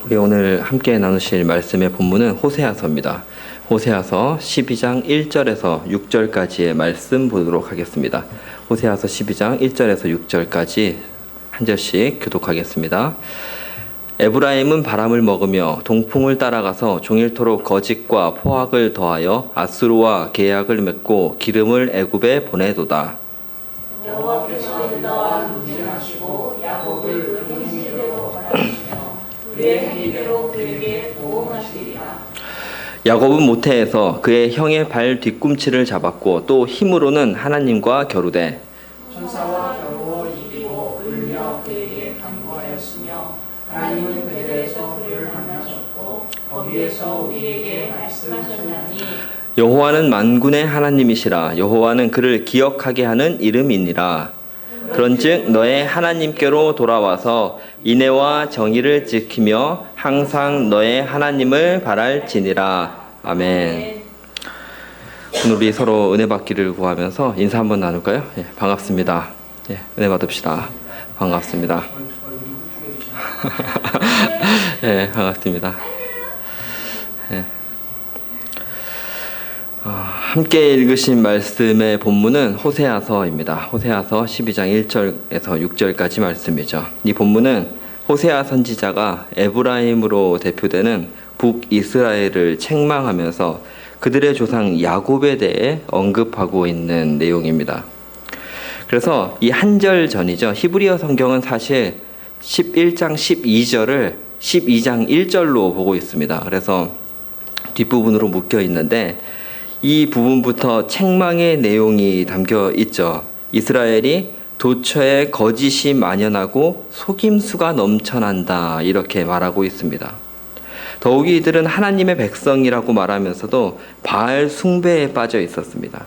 우리 오늘 함께 나누실 말씀의 본문은 호세아서입니다. 호세아서 12장 1절에서 6절까지의 말씀 보도록 하겠습니다. 호세아서 12장 1절에서 6절까지 한 절씩 교독하겠습니다. 에브라임은 바람을 먹으며 동풍을 따라가서 종일토록 거짓과 포악을 더하여 아수르와 계약을 맺고 기름을 애굽에 보내도다. 여호와께서 유다와 논쟁하시고 야곱을 그 행실대로 벌하시며 그의 행위대로 그에게 보응하시리라. 야곱은 모태에서 그의 형의 발 뒤꿈치를 잡았고 또 힘으로는 하나님과 겨루되 천사와 겨루어 이기고 울며 그에게 간구하였으며 하나님은 베델에서 그를 만나셨고 거기에서 우리에게 말씀하셨나니 여호와는 만군의 하나님이시라. 여호와는 그를 기억하게 하는 이름이니라. 그런즉 너의 하나님께로 돌아와서 인애와 정의를 지키며 항상 너의 하나님을 바랄지니라. 아멘. 오늘 우리 서로 은혜 받기를 구하면서 인사 한번 나눌까요? 예, 반갑습니다. 예, 은혜 받읍시다. 반갑습니다. 예, 반갑습니다. 예. 함께 읽으신 말씀의 본문은 호세아서입니다. 호세아서 12장 1절에서 6절까지 말씀이죠. 이 본문은 호세아 선지자가 에브라임으로 대표되는 북이스라엘을 책망하면서 그들의 조상 야곱에 대해 언급하고 있는 내용입니다. 그래서 이 한 절 전이죠. 히브리어 성경은 사실 11장 12절을 12장 1절로 보고 있습니다. 그래서 뒷부분으로 묶여 있는데 이 부분부터 책망의 내용이 담겨 있죠. 이스라엘이 도처에 거짓이 만연하고 속임수가 넘쳐난다 이렇게 말하고 있습니다. 더욱이 이들은 하나님의 백성이라고 말하면서도 바알 숭배에 빠져 있었습니다.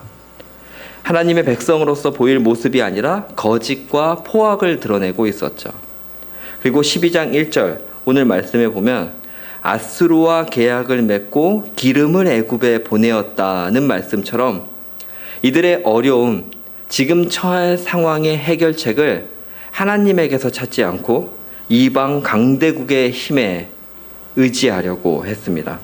하나님의 백성으로서 보일 모습이 아니라 거짓과 포악을 드러내고 있었죠. 그리고 12장 1절 오늘 말씀에 보면 아수르와 계약을 맺고 기름을 애굽에 보내었다는 말씀처럼 이들의 어려움, 지금 처할 상황의 해결책을 하나님에게서 찾지 않고 이방 강대국의 힘에 의지하려고 했습니다.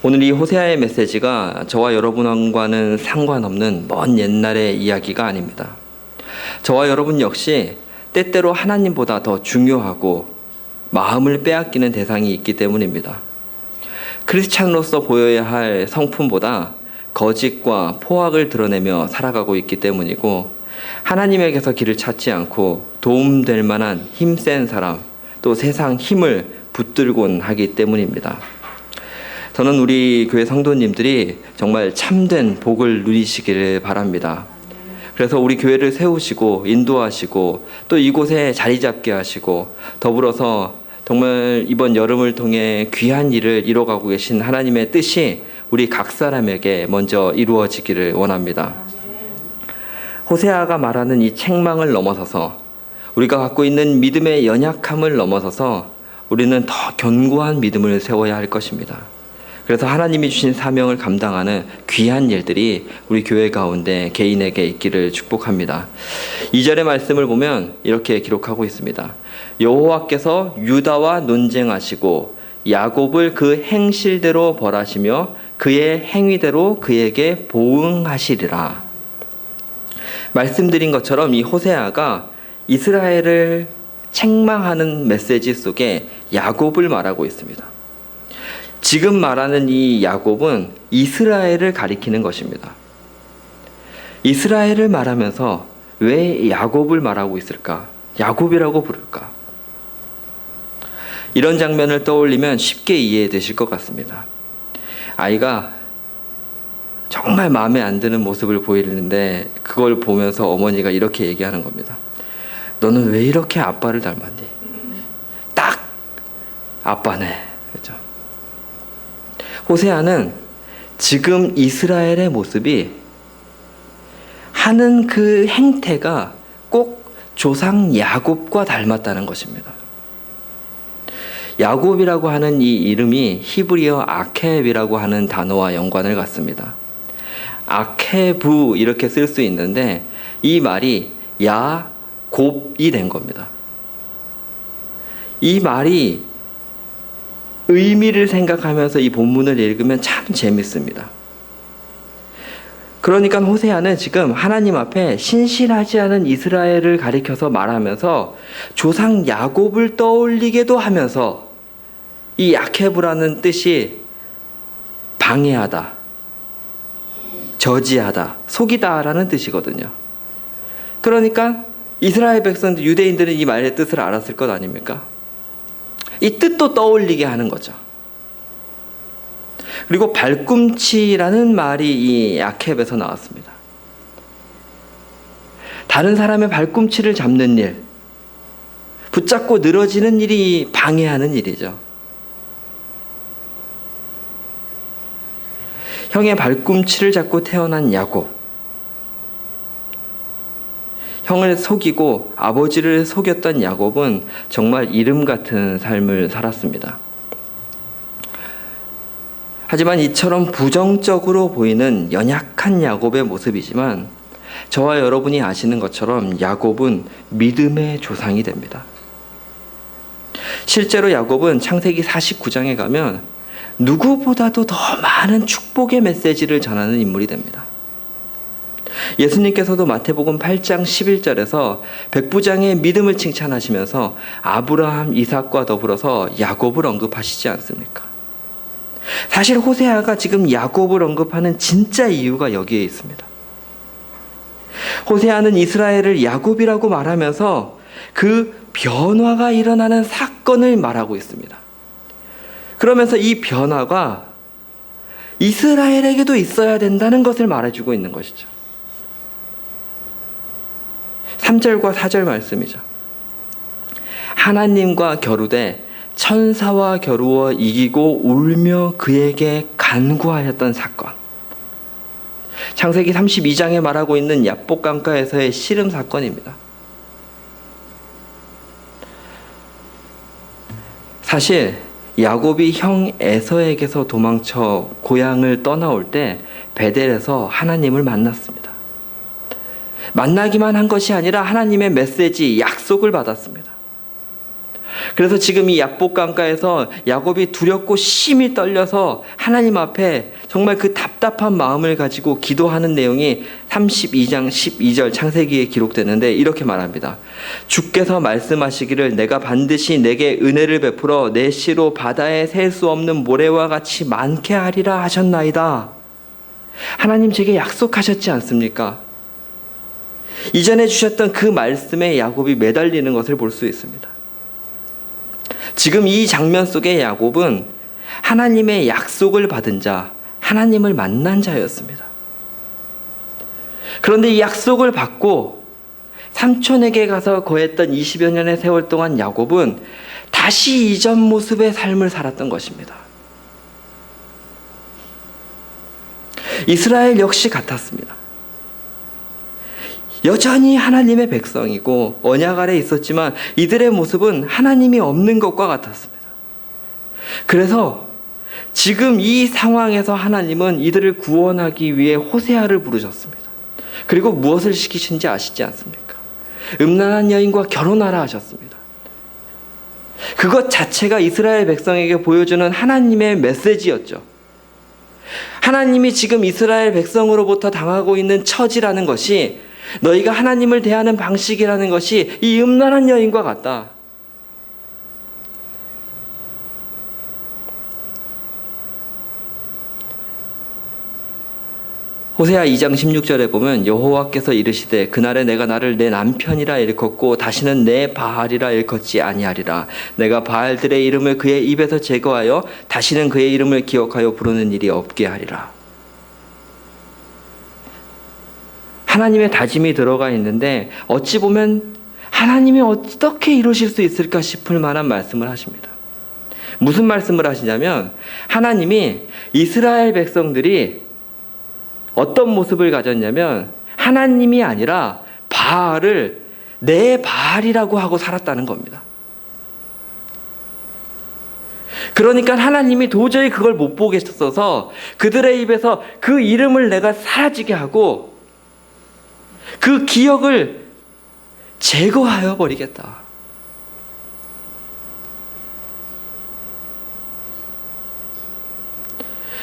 오늘 이 호세아의 메시지가 저와 여러분과는 상관없는 먼 옛날의 이야기가 아닙니다. 저와 여러분 역시 때때로 하나님보다 더 중요하고 마음을 빼앗기는 대상이 있기 때문입니다. 크리스찬으로서 보여야 할 성품보다 거짓과 포악을 드러내며 살아가고 있기 때문이고 하나님에게서 길을 찾지 않고 도움될 만한 힘센 사람 또 세상 힘을 붙들곤 하기 때문입니다. 저는 우리 교회 성도님들이 정말 참된 복을 누리시기를 바랍니다. 그래서 우리 교회를 세우시고 인도하시고 또 이곳에 자리 잡게 하시고 더불어서 정말 이번 여름을 통해 귀한 일을 이뤄가고 계신 하나님의 뜻이 우리 각 사람에게 먼저 이루어지기를 원합니다. 호세아가 말하는 이 책망을 넘어서서 우리가 갖고 있는 믿음의 연약함을 넘어서서 우리는 더 견고한 믿음을 세워야 할 것입니다. 그래서 하나님이 주신 사명을 감당하는 귀한 일들이 우리 교회 가운데 개인에게 있기를 축복합니다. 2절의 말씀을 보면 이렇게 기록하고 있습니다. 여호와께서 유다와 논쟁하시고 야곱을 그 행실대로 벌하시며 그의 행위대로 그에게 보응하시리라. 말씀드린 것처럼 이 호세아가 이스라엘을 책망하는 메시지 속에 야곱을 말하고 있습니다. 지금 말하는 이 야곱은 이스라엘을 가리키는 것입니다. 이스라엘을 말하면서 왜 야곱을 말하고 있을까? 야곱이라고 부를까? 이런 장면을 떠올리면 쉽게 이해되실 것 같습니다. 아이가 정말 마음에 안 드는 모습을 보이는데 그걸 보면서 어머니가 이렇게 얘기하는 겁니다. 너는 왜 이렇게 아빠를 닮았니? 딱 아빠네. 그렇죠? 호세아는 지금 이스라엘의 모습이 하는 그 행태가 꼭 조상 야곱과 닮았다는 것입니다. 야곱이라고 하는 이 이름이 히브리어 아케브이라고 하는 단어와 연관을 갖습니다. 아케브 이렇게 쓸 수 있는데 이 말이 야곱이 된 겁니다. 이 말이 의미를 생각하면서 이 본문을 읽으면 참 재밌습니다. 그러니까 호세아는 지금 하나님 앞에 신실하지 않은 이스라엘을 가리켜서 말하면서 조상 야곱을 떠올리게도 하면서 이 야케브라는 뜻이 방해하다, 저지하다, 속이다라는 뜻이거든요. 그러니까 이스라엘 백성들, 유대인들은 이 말의 뜻을 알았을 것 아닙니까? 이 뜻도 떠올리게 하는 거죠. 그리고 발꿈치라는 말이 이 야캑에서 나왔습니다. 다른 사람의 발꿈치를 잡는 일, 붙잡고 늘어지는 일이 방해하는 일이죠. 형의 발꿈치를 잡고 태어난 야곱, 형을 속이고 아버지를 속였던 야곱은 정말 이름 같은 삶을 살았습니다. 하지만 이처럼 부정적으로 보이는 연약한 야곱의 모습이지만 저와 여러분이 아시는 것처럼 야곱은 믿음의 조상이 됩니다. 실제로 야곱은 창세기 49장에 가면 누구보다도 더 많은 축복의 메시지를 전하는 인물이 됩니다. 예수님께서도 마태복음 8장 11절에서 백부장의 믿음을 칭찬하시면서 아브라함, 이삭과 더불어서 야곱을 언급하시지 않습니까? 사실 호세아가 지금 야곱을 언급하는 진짜 이유가 여기에 있습니다. 호세아는 이스라엘을 야곱이라고 말하면서 그 변화가 일어나는 사건을 말하고 있습니다. 그러면서 이 변화가 이스라엘에게도 있어야 된다는 것을 말해주고 있는 것이죠. 3절과 4절 말씀이죠. 하나님과 겨루되 천사와 겨루어 이기고 울며 그에게 간구하였던 사건. 창세기 32장에 말하고 있는 야복 강가에서의 씨름 사건입니다. 사실 야곱이 형 에서에게서 도망쳐 고향을 떠나올 때 베델에서 하나님을 만났습니다. 만나기만 한 것이 아니라 하나님의 메시지, 약속을 받았습니다. 그래서 지금 이 야복 강가에서 야곱이 두렵고 심히 떨려서 하나님 앞에 정말 그 답답한 마음을 가지고 기도하는 내용이 32장 12절 창세기에 기록되는데 이렇게 말합니다. 주께서 말씀하시기를 내가 반드시 내게 은혜를 베풀어 내 씨로 바다에 셀 수 없는 모래와 같이 많게 하리라 하셨나이다. 하나님 제게 약속하셨지 않습니까? 이전에 주셨던 그 말씀에 야곱이 매달리는 것을 볼 수 있습니다. 지금 이 장면 속의 야곱은 하나님의 약속을 받은 자, 하나님을 만난 자였습니다. 그런데 이 약속을 받고 삼촌에게 가서 거했던 20여 년의 세월 동안 야곱은 다시 이전 모습의 삶을 살았던 것입니다. 이스라엘 역시 같았습니다. 여전히 하나님의 백성이고 언약 아래 있었지만 이들의 모습은 하나님이 없는 것과 같았습니다. 그래서 지금 이 상황에서 하나님은 이들을 구원하기 위해 호세아를 부르셨습니다. 그리고 무엇을 시키신지 아시지 않습니까? 음란한 여인과 결혼하라 하셨습니다. 그것 자체가 이스라엘 백성에게 보여주는 하나님의 메시지였죠. 하나님이 지금 이스라엘 백성으로부터 당하고 있는 처지라는 것이 너희가 하나님을 대하는 방식이라는 것이 이 음란한 여인과 같다. 호세아 2장 16절에 보면 여호와께서 이르시되 그날에 내가 나를 내 남편이라 일컫고 다시는 내 바알이라 일컫지 아니하리라. 내가 바알들의 이름을 그의 입에서 제거하여 다시는 그의 이름을 기억하여 부르는 일이 없게 하리라. 하나님의 다짐이 들어가 있는데 어찌 보면 하나님이 어떻게 이루실 수 있을까 싶을 만한 말씀을 하십니다. 무슨 말씀을 하시냐면 하나님이 이스라엘 백성들이 어떤 모습을 가졌냐면 하나님이 아니라 바알을 내 바알이라고 하고 살았다는 겁니다. 그러니까 하나님이 도저히 그걸 못 보겠어서 그들의 입에서 그 이름을 내가 사라지게 하고 그 기억을 제거하여 버리겠다.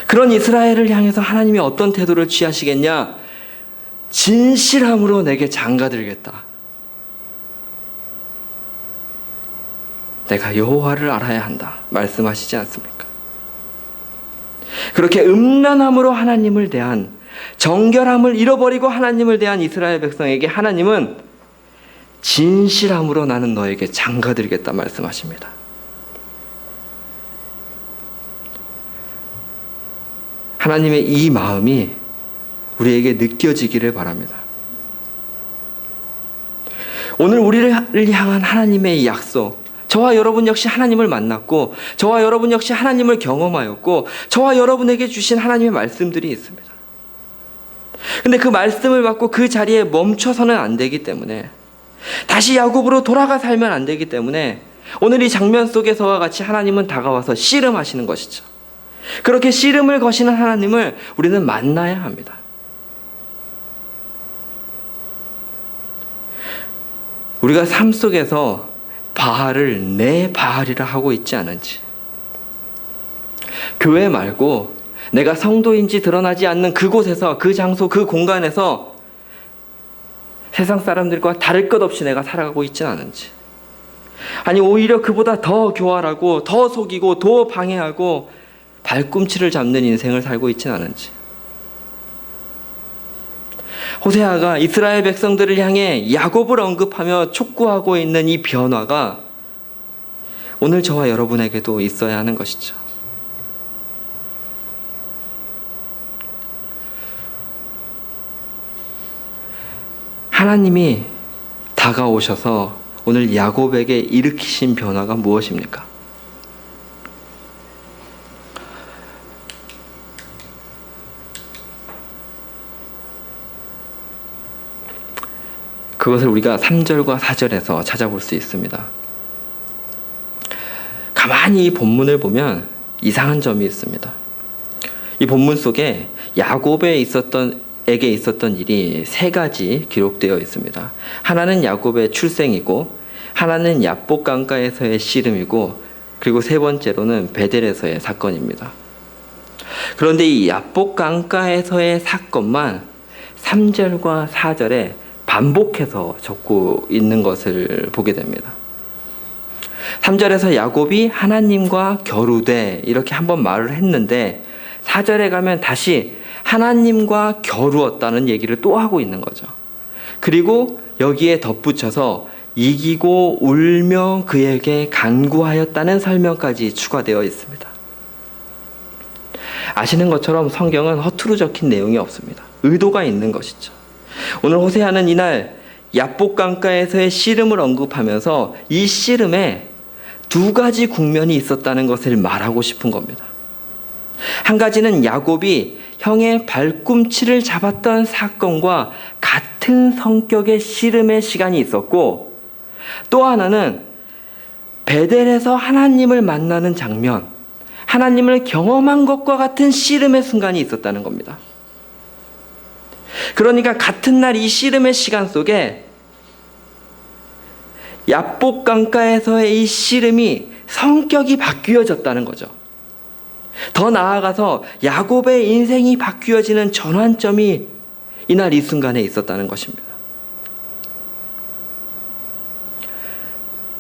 그런 이스라엘을 향해서 하나님이 어떤 태도를 취하시겠냐? 진실함으로 내게 장가들겠다. 내가 여호와를 알아야 한다 말씀하시지 않습니까? 그렇게 음란함으로 하나님을 대한, 정결함을 잃어버리고 하나님을 대한 이스라엘 백성에게 하나님은 진실함으로 나는 너에게 장가들겠다 말씀하십니다. 하나님의 이 마음이 우리에게 느껴지기를 바랍니다. 오늘 우리를 향한 하나님의 이 약속, 저와 여러분 역시 하나님을 만났고, 저와 여러분 역시 하나님을 경험하였고, 저와 여러분에게 주신 하나님의 말씀들이 있습니다. 근데 그 말씀을 받고 그 자리에 멈춰서는 안 되기 때문에, 다시 야곱으로 돌아가 살면 안 되기 때문에 오늘 이 장면 속에서와 같이 하나님은 다가와서 씨름하시는 것이죠. 그렇게 씨름을 거시는 하나님을 우리는 만나야 합니다. 우리가 삶 속에서 바알을 내 바알이라 하고 있지 않은지, 교회 말고 내가 성도인지 드러나지 않는 그곳에서, 그 장소, 그 공간에서 세상 사람들과 다를 것 없이 내가 살아가고 있지 않은지, 아니 오히려 그보다 더 교활하고 더 속이고 더 방해하고 발꿈치를 잡는 인생을 살고 있지 않은지. 호세아가 이스라엘 백성들을 향해 야곱을 언급하며 촉구하고 있는 이 변화가 오늘 저와 여러분에게도 있어야 하는 것이죠. 하나님이 다가오셔서 오늘 야곱에게 일으키신 변화가 무엇입니까? 그것을 우리가 3절과 4절에서 찾아볼 수 있습니다. 가만히 이 본문을 보면 이상한 점이 있습니다. 이 본문 속에 야곱에게 있었던 일이 세 가지 기록되어 있습니다. 하나는 야곱의 출생이고, 하나는 야복 강가에서의 씨름이고, 그리고 세 번째로는 베델에서의 사건입니다. 그런데 이 야복 강가에서의 사건만 3절과 4절에 반복해서 적고 있는 것을 보게 됩니다. 3절에서 야곱이 하나님과 겨루되 이렇게 한번 말을 했는데, 4절에 가면 다시 하나님과 겨루었다는 얘기를 또 하고 있는 거죠. 그리고 여기에 덧붙여서 이기고 울며 그에게 간구하였다는 설명까지 추가되어 있습니다. 아시는 것처럼 성경은 허투루 적힌 내용이 없습니다. 의도가 있는 것이죠. 오늘 호세아는 이날 야복 강가에서의 씨름을 언급하면서 이 씨름에 두 가지 국면이 있었다는 것을 말하고 싶은 겁니다. 한 가지는 야곱이 형의 발꿈치를 잡았던 사건과 같은 성격의 씨름의 시간이 있었고, 또 하나는 베델에서 하나님을 만나는 장면, 하나님을 경험한 것과 같은 씨름의 순간이 있었다는 겁니다. 그러니까 같은 날 이 씨름의 시간 속에 야복 강가에서의 이 씨름이 성격이 바뀌어졌다는 거죠. 더 나아가서 야곱의 인생이 바뀌어지는 전환점이 이날 이 순간에 있었다는 것입니다.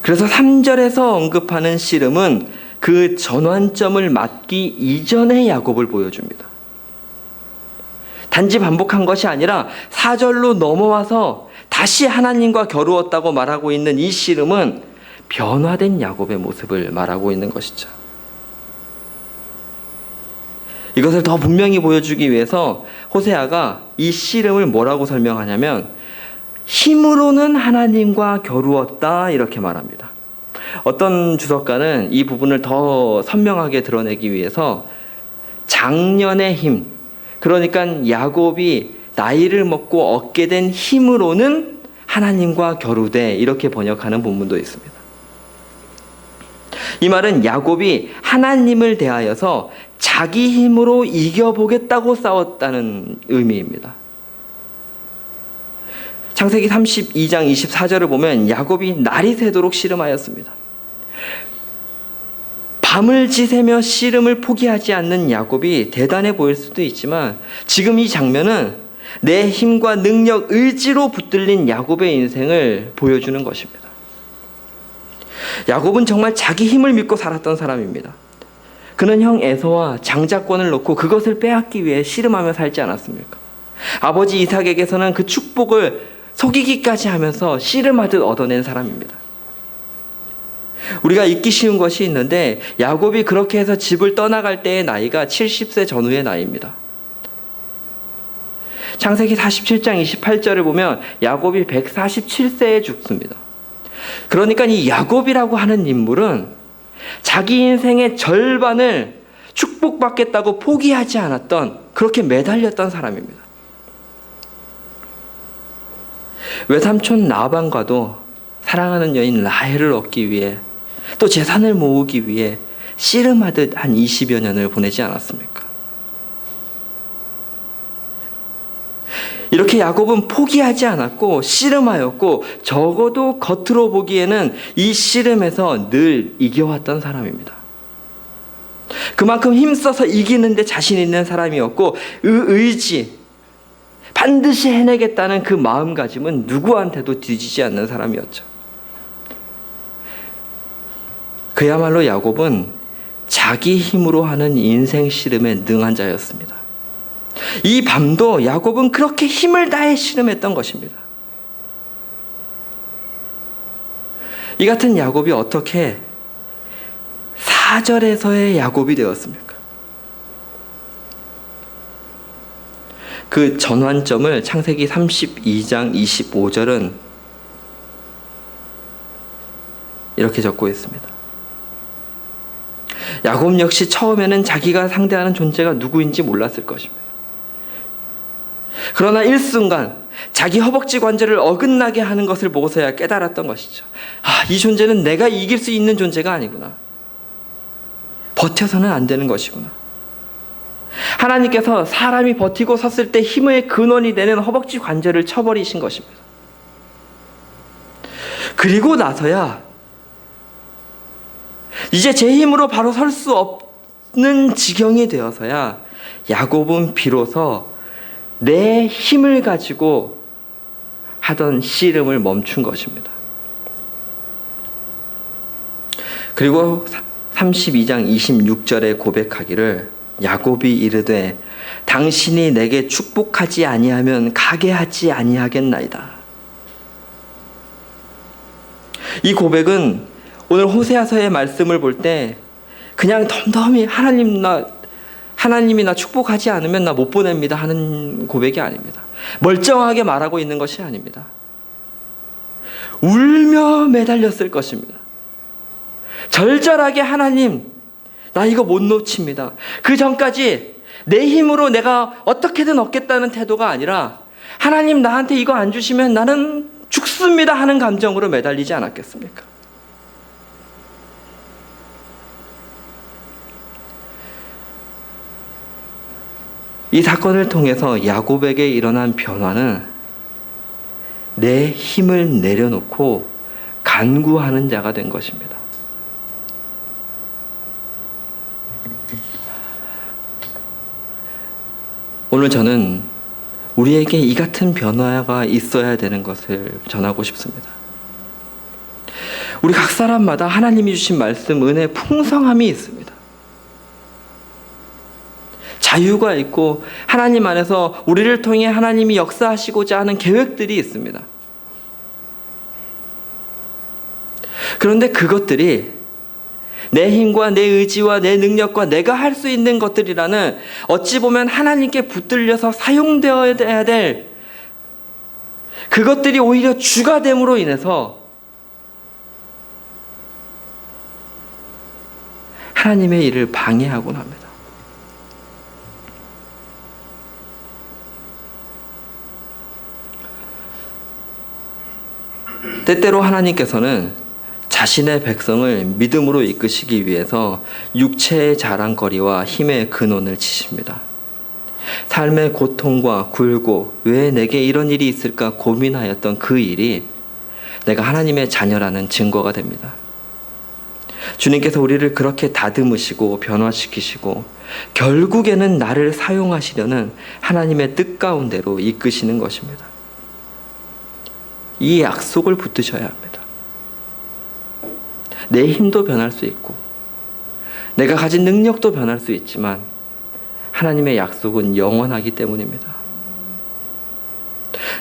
그래서 3절에서 언급하는 씨름은 그 전환점을 맞기 이전의 야곱을 보여줍니다. 단지 반복한 것이 아니라 4절로 넘어와서 다시 하나님과 겨루었다고 말하고 있는 이 씨름은 변화된 야곱의 모습을 말하고 있는 것이죠. 이것을 더 분명히 보여주기 위해서 호세아가 이 씨름을 뭐라고 설명하냐면 힘으로는 하나님과 겨루었다 이렇게 말합니다. 어떤 주석가는 이 부분을 더 선명하게 드러내기 위해서 장년의 힘, 그러니까 야곱이 나이를 먹고 얻게 된 힘으로는 하나님과 겨루되 이렇게 번역하는 본문도 있습니다. 이 말은 야곱이 하나님을 대하여서 자기 힘으로 이겨보겠다고 싸웠다는 의미입니다. 창세기 32장 24절을 보면 야곱이 날이 새도록 씨름하였습니다. 밤을 지새며 씨름을 포기하지 않는 야곱이 대단해 보일 수도 있지만 지금 이 장면은 내 힘과 능력, 의지로 붙들린 야곱의 인생을 보여주는 것입니다. 야곱은 정말 자기 힘을 믿고 살았던 사람입니다. 그는 형 에서와 장자권을 놓고 그것을 빼앗기 위해 씨름하며 살지 않았습니까? 아버지 이삭에게서는 그 축복을 속이기까지 하면서 씨름하듯 얻어낸 사람입니다. 우리가 잊기 쉬운 것이 있는데 야곱이 그렇게 해서 집을 떠나갈 때의 나이가 70세 전후의 나이입니다. 창세기 47장 28절을 보면 야곱이 147세에 죽습니다. 그러니까 이 야곱이라고 하는 인물은 자기 인생의 절반을 축복받겠다고 포기하지 않았던, 그렇게 매달렸던 사람입니다. 외삼촌 라반과도 사랑하는 여인 라헬을 얻기 위해 또 재산을 모으기 위해 씨름하듯 한 20여 년을 보내지 않았습니까? 이렇게 야곱은 포기하지 않았고 씨름하였고 적어도 겉으로 보기에는 이 씨름에서 늘 이겨왔던 사람입니다. 그만큼 힘써서 이기는데 자신 있는 사람이었고 의지, 반드시 해내겠다는 그 마음가짐은 누구한테도 뒤지지 않는 사람이었죠. 그야말로 야곱은 자기 힘으로 하는 인생 씨름에 능한 자였습니다. 이 밤도 야곱은 그렇게 힘을 다해 씨름했던 것입니다. 이 같은 야곱이 어떻게 4절에서의 야곱이 되었습니까? 그 전환점을 창세기 32장 25절은 이렇게 적고 있습니다. 야곱 역시 처음에는 자기가 상대하는 존재가 누구인지 몰랐을 것입니다. 그러나 일순간 자기 허벅지 관절을 어긋나게 하는 것을 보고서야 깨달았던 것이죠. 이 존재는 내가 이길 수 있는 존재가 아니구나. 버텨서는 안 되는 것이구나. 하나님께서 사람이 버티고 섰을 때 힘의 근원이 되는 허벅지 관절을 쳐버리신 것입니다. 그리고 나서야 이제 제 힘으로 바로 설 수 없는 지경이 되어서야 야곱은 비로소 내 힘을 가지고 하던 씨름을 멈춘 것입니다. 그리고 32장 26절에 고백하기를 야곱이 이르되 당신이 내게 축복하지 아니하면 가게 하지 아니하겠나이다. 이 고백은 오늘 호세아서의 말씀을 볼 때 그냥 덤덤히 하나님이 나 축복하지 않으면 나 못 보냅니다 하는 고백이 아닙니다. 멀쩡하게 말하고 있는 것이 아닙니다. 울며 매달렸을 것입니다. 절절하게 하나님, 나 이거 못 놓칩니다. 그 전까지 내 힘으로 내가 어떻게든 얻겠다는 태도가 아니라 하나님 나한테 이거 안 주시면 나는 죽습니다 하는 감정으로 매달리지 않았겠습니까? 이 사건을 통해서 야곱에게 일어난 변화는 내 힘을 내려놓고 간구하는 자가 된 것입니다. 오늘 저는 우리에게 이 같은 변화가 있어야 되는 것을 전하고 싶습니다. 우리 각 사람마다 하나님이 주신 말씀, 은혜, 풍성함이 있습니다. 자유가 있고 하나님 안에서 우리를 통해 하나님이 역사하시고자 하는 계획들이 있습니다. 그런데 그것들이 내 힘과 내 의지와 내 능력과 내가 할 수 있는 것들이라는 어찌 보면 하나님께 붙들려서 사용되어야 될 그것들이 오히려 주가 됨으로 인해서 하나님의 일을 방해하곤 합니다. 때때로 하나님께서는 자신의 백성을 믿음으로 이끄시기 위해서 육체의 자랑거리와 힘의 근원을 치십니다. 삶의 고통과 굴고 왜 내게 이런 일이 있을까 고민하였던 그 일이 내가 하나님의 자녀라는 증거가 됩니다. 주님께서 우리를 그렇게 다듬으시고 변화시키시고 결국에는 나를 사용하시려는 하나님의 뜻 가운데로 이끄시는 것입니다. 이 약속을 붙드셔야 합니다. 내 힘도 변할 수 있고 내가 가진 능력도 변할 수 있지만 하나님의 약속은 영원하기 때문입니다.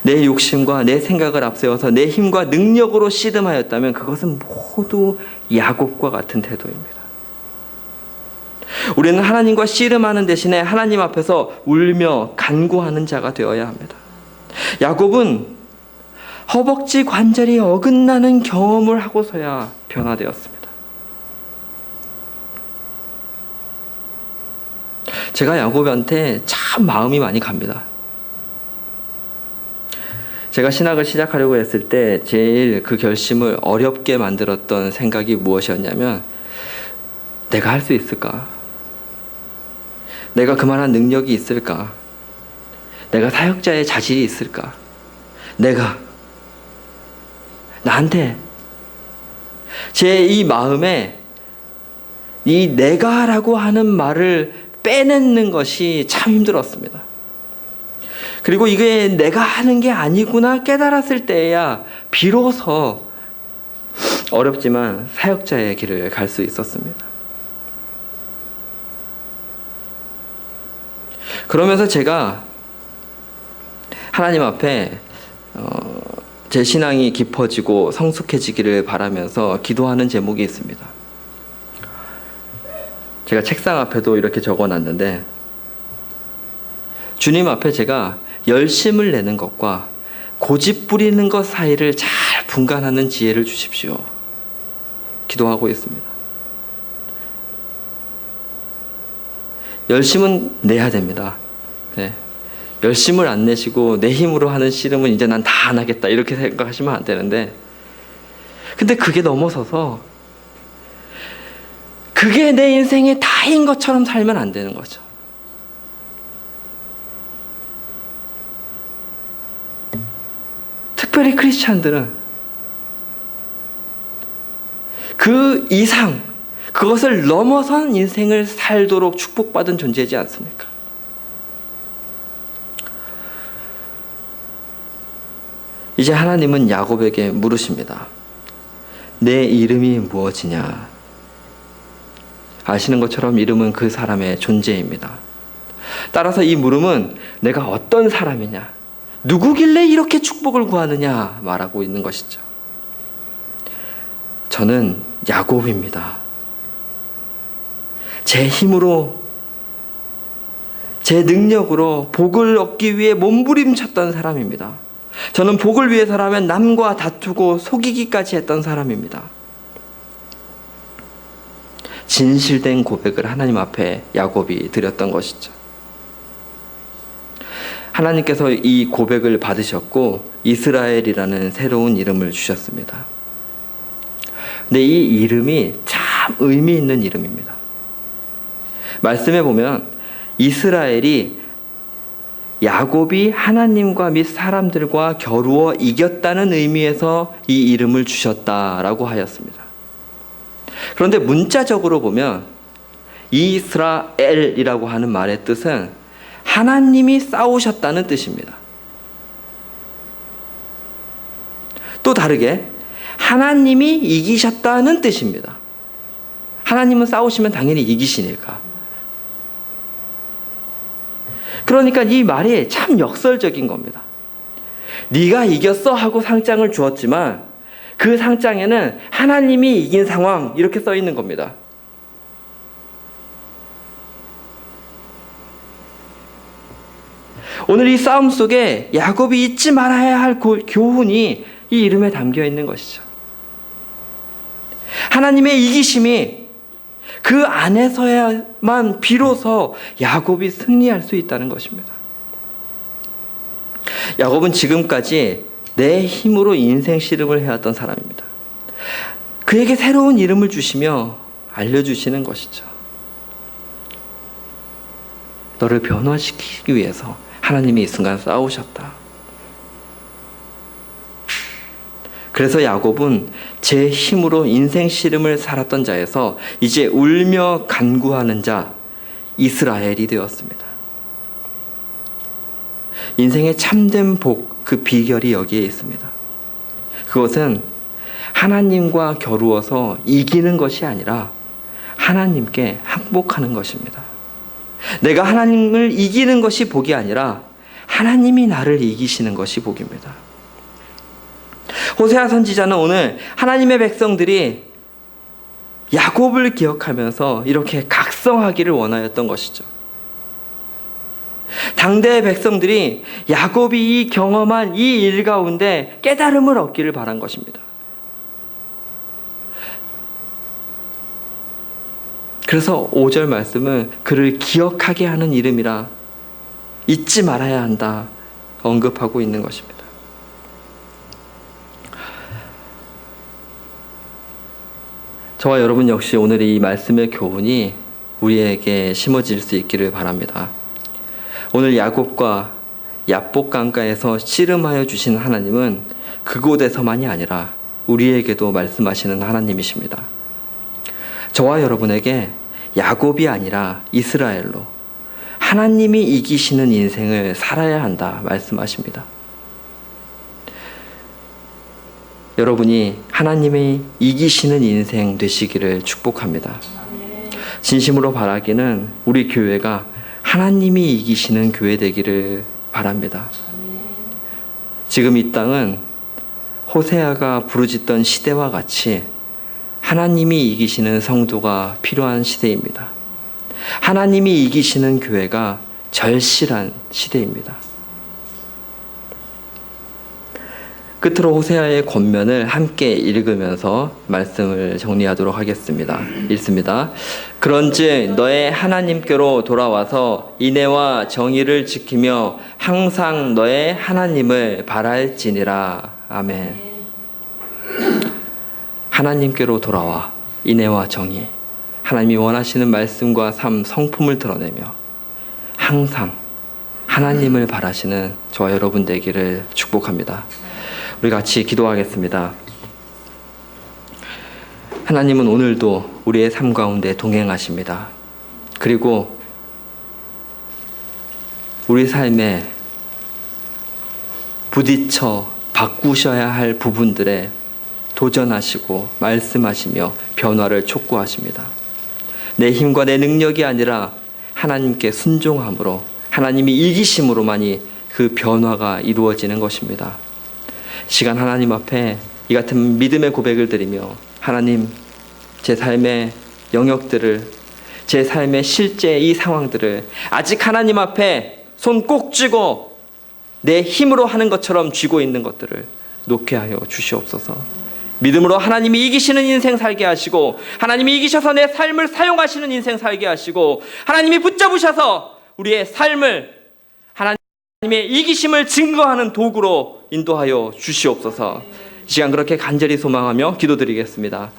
내 욕심과 내 생각을 앞세워서 내 힘과 능력으로 씨름하였다면 그것은 모두 야곱과 같은 태도입니다. 우리는 하나님과 씨름하는 대신에 하나님 앞에서 울며 간구하는 자가 되어야 합니다. 야곱은 허벅지 관절이 어긋나는 경험을 하고서야 변화되었습니다. 제가 야곱한테 참 마음이 많이 갑니다. 제가 신학을 시작하려고 했을 때 제일 그 결심을 어렵게 만들었던 생각이 무엇이었냐면 내가 할 수 있을까? 내가 그만한 능력이 있을까? 내가 사역자의 자질이 있을까? 나한테 제 이 마음에 이 내가라고 하는 말을 빼내는 것이 참 힘들었습니다. 그리고 이게 내가 하는 게 아니구나 깨달았을 때야 비로소 어렵지만 사역자의 길을 갈 수 있었습니다. 그러면서 제가 하나님 앞에 제 신앙이 깊어지고 성숙해지기를 바라면서 기도하는 제목이 있습니다. 제가 책상 앞에도 이렇게 적어놨는데 주님 앞에 제가 열심을 내는 것과 고집 부리는 것 사이를 잘 분간하는 지혜를 주십시오. 기도하고 있습니다. 열심은 내야 됩니다. 네. 열심을 안 내시고 내 힘으로 하는 씨름은 이제 난 다 안 하겠다 이렇게 생각하시면 안 되는데 근데 그게 넘어서서 그게 내 인생의 다인 것처럼 살면 안 되는 거죠. 특별히 크리스찬들은 그 이상 그것을 넘어선 인생을 살도록 축복받은 존재이지 않습니까? 이제 하나님은 야곱에게 물으십니다. 내 이름이 무엇이냐? 아시는 것처럼 이름은 그 사람의 존재입니다. 따라서 이 물음은 내가 어떤 사람이냐? 누구길래 이렇게 축복을 구하느냐? 말하고 있는 것이죠. 저는 야곱입니다. 제 힘으로 제 능력으로 복을 얻기 위해 몸부림쳤던 사람입니다. 저는 복을 위해서라면 남과 다투고 속이기까지 했던 사람입니다. 진실된 고백을 하나님 앞에 야곱이 드렸던 것이죠. 하나님께서 이 고백을 받으셨고 이스라엘이라는 새로운 이름을 주셨습니다. 근데 이 이름이 참 의미 있는 이름입니다. 말씀에 보면 이스라엘이 야곱이 하나님과 및 사람들과 겨루어 이겼다는 의미에서 이 이름을 주셨다라고 하였습니다. 그런데 문자적으로 보면 이스라엘이라고 하는 말의 뜻은 하나님이 싸우셨다는 뜻입니다. 또 다르게 하나님이 이기셨다는 뜻입니다. 하나님은 싸우시면 당연히 이기시니까. 그러니까 이 말이 참 역설적인 겁니다. 네가 이겼어 하고 상장을 주었지만 그 상장에는 하나님이 이긴 상황 이렇게 써 있는 겁니다. 오늘 이 싸움 속에 야곱이 잊지 말아야 할 교훈이 이 이름에 담겨 있는 것이죠. 하나님의 이기심이 그 안에서야만 비로소 야곱이 승리할 수 있다는 것입니다. 야곱은 지금까지 내 힘으로 인생 씨름을 해왔던 사람입니다. 그에게 새로운 이름을 주시며 알려주시는 것이죠. 너를 변화시키기 위해서 하나님이 이 순간 싸우셨다. 그래서 야곱은 제 힘으로 인생 씨름을 살았던 자에서 이제 울며 간구하는 자 이스라엘이 되었습니다. 인생의 참된 복, 그 비결이 여기에 있습니다. 그것은 하나님과 겨루어서 이기는 것이 아니라 하나님께 항복하는 것입니다. 내가 하나님을 이기는 것이 복이 아니라 하나님이 나를 이기시는 것이 복입니다. 호세아 선지자는 오늘 하나님의 백성들이 야곱을 기억하면서 이렇게 각성하기를 원하였던 것이죠. 당대의 백성들이 야곱이 경험한 이 일 가운데 깨달음을 얻기를 바란 것입니다. 그래서 5절 말씀은 그를 기억하게 하는 이름이라 잊지 말아야 한다 언급하고 있는 것입니다. 저와 여러분 역시 오늘 이 말씀의 교훈이 우리에게 심어질 수 있기를 바랍니다. 오늘 야곱과 야복 강가에서 씨름하여 주신 하나님은 그곳에서만이 아니라 우리에게도 말씀하시는 하나님이십니다. 저와 여러분에게 야곱이 아니라 이스라엘로 하나님이 이기시는 인생을 살아야 한다 말씀하십니다. 여러분이 하나님이 이기시는 인생 되시기를 축복합니다. 진심으로 바라기는 우리 교회가 하나님이 이기시는 교회 되기를 바랍니다. 지금 이 땅은 호세아가 부르짖던 시대와 같이 하나님이 이기시는 성도가 필요한 시대입니다. 하나님이 이기시는 교회가 절실한 시대입니다. 끝으로 호세아의 권면을 함께 읽으면서 말씀을 정리하도록 하겠습니다. 읽습니다. 그런즉 너의 하나님께로 돌아와서 인애와 정의를 지키며 항상 너의 하나님을 바랄지니라. 아멘. 하나님께로 돌아와 인애와 정의, 하나님이 원하시는 말씀과 삶, 성품을 드러내며 항상 하나님을 바라시는 저와 여러분 되기를 축복합니다. 우리 같이 기도하겠습니다. 하나님은 오늘도 우리의 삶 가운데 동행하십니다. 그리고 우리 삶에 부딪혀 바꾸셔야 할 부분들에 도전하시고 말씀하시며 변화를 촉구하십니다. 내 힘과 내 능력이 아니라 하나님께 순종함으로 하나님이 이기심으로만이 그 변화가 이루어지는 것입니다. 시간 하나님 앞에 이 같은 믿음의 고백을 드리며 하나님, 제 삶의 영역들을, 제 삶의 실제 이 상황들을 아직 하나님 앞에 손 꼭 쥐고 내 힘으로 하는 것처럼 쥐고 있는 것들을 놓게 하여 주시옵소서. 믿음으로 하나님이 이기시는 인생 살게 하시고 하나님이 이기셔서 내 삶을 사용하시는 인생 살게 하시고 하나님이 붙잡으셔서 우리의 삶을 하나님의 이기심을 증거하는 도구로 인도하여 주시옵소서. 이 시간 그렇게 간절히 소망하며 기도드리겠습니다.